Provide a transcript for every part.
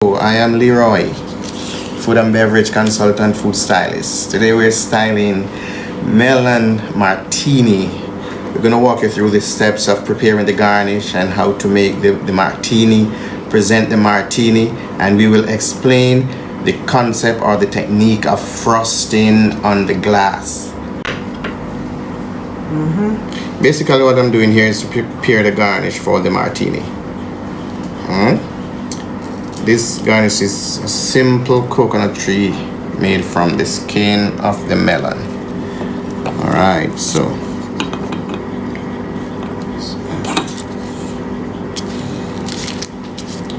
I am Leroy, food and beverage consultant, food stylist. Today we're styling Melon Martini. We're going to walk you through the steps of preparing the garnish and how to make the martini, present the martini, and we will explain the concept or the technique of frosting on the glass. Basically what I'm doing here is to prepare the garnish for the martini. This garnish is a simple coconut tree made from the skin of the melon. Alright, so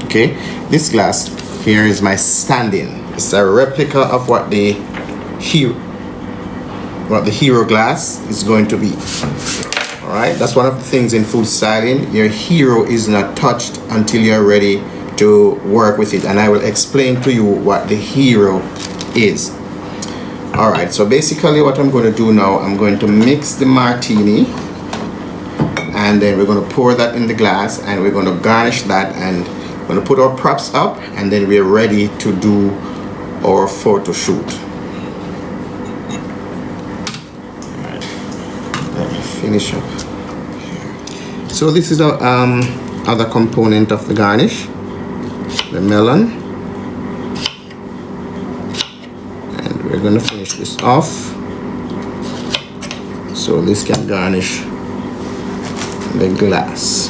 okay, this glass here is my stand-in. It's a replica of what the hero glass is going to be. Alright, that's one of the things in food styling. Your hero is not touched until you're ready to work with it, and I will explain to you what the hero is. Alright, so basically what I'm going to do now, I'm going to mix the martini and then we're going to pour that in the glass and we're going to garnish that, and we're going to put our props up, and then we're ready to do our photo shoot. Alright, let me finish up here. So this is the other component of the garnish, the melon, and we're going to finish this off so this can garnish the glass.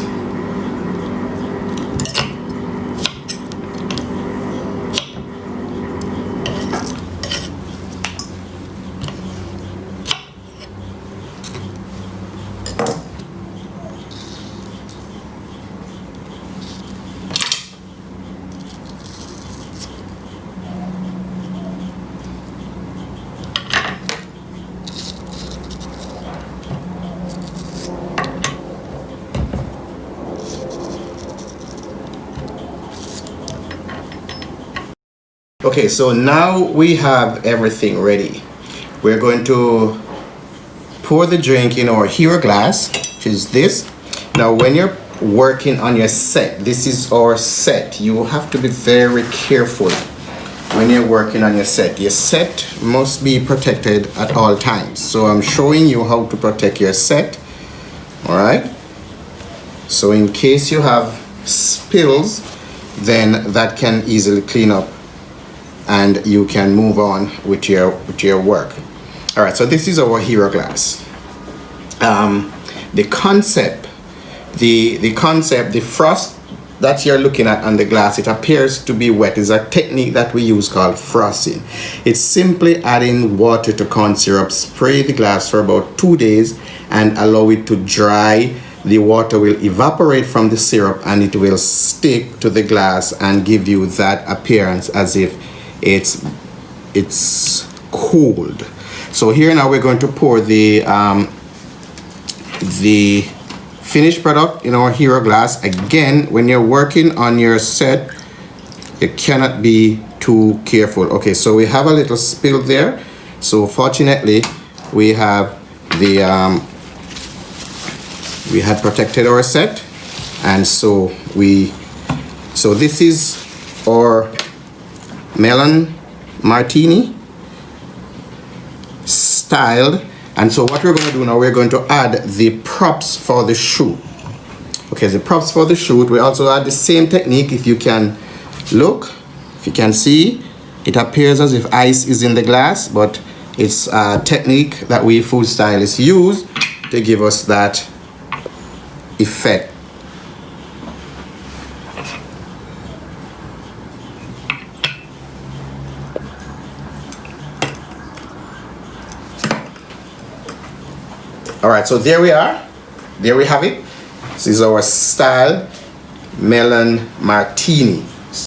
Okay, so now we have everything ready. We're going to pour the drink in our hero glass, which is this. Now when you're working on your set, this is our set. You have to be very careful when you're working on your set. Your set must be protected at all times. So I'm showing you how to protect your set. Alright? So in case you have spills, then that can easily clean up and you can move on with your work. All right, so this is our hero glass. The concept, the frost that you're looking at on the glass, it appears to be wet, is a technique that we use called frosting. It's simply adding water to corn syrup, spray the glass for about 2 days and allow it to dry. The water will evaporate from the syrup and it will stick to the glass and give you that appearance as if it's cold. So here now we're going to pour the finished product in our hero glass. Again, when you're working on your set, you cannot be too careful. Okay, so we have a little spill there. So fortunately, we have the we had protected our set, and so this is our melon martini styled. And so what we're going to do now, we're going to add the props for the shoot. Okay, the props for the shoot, we also add the same technique. If you can look, if you can see, it appears as if ice is in the glass, but it's a technique that we food stylists use to give us that effect. All right, so there we are. There we have it. This is our style melon martini.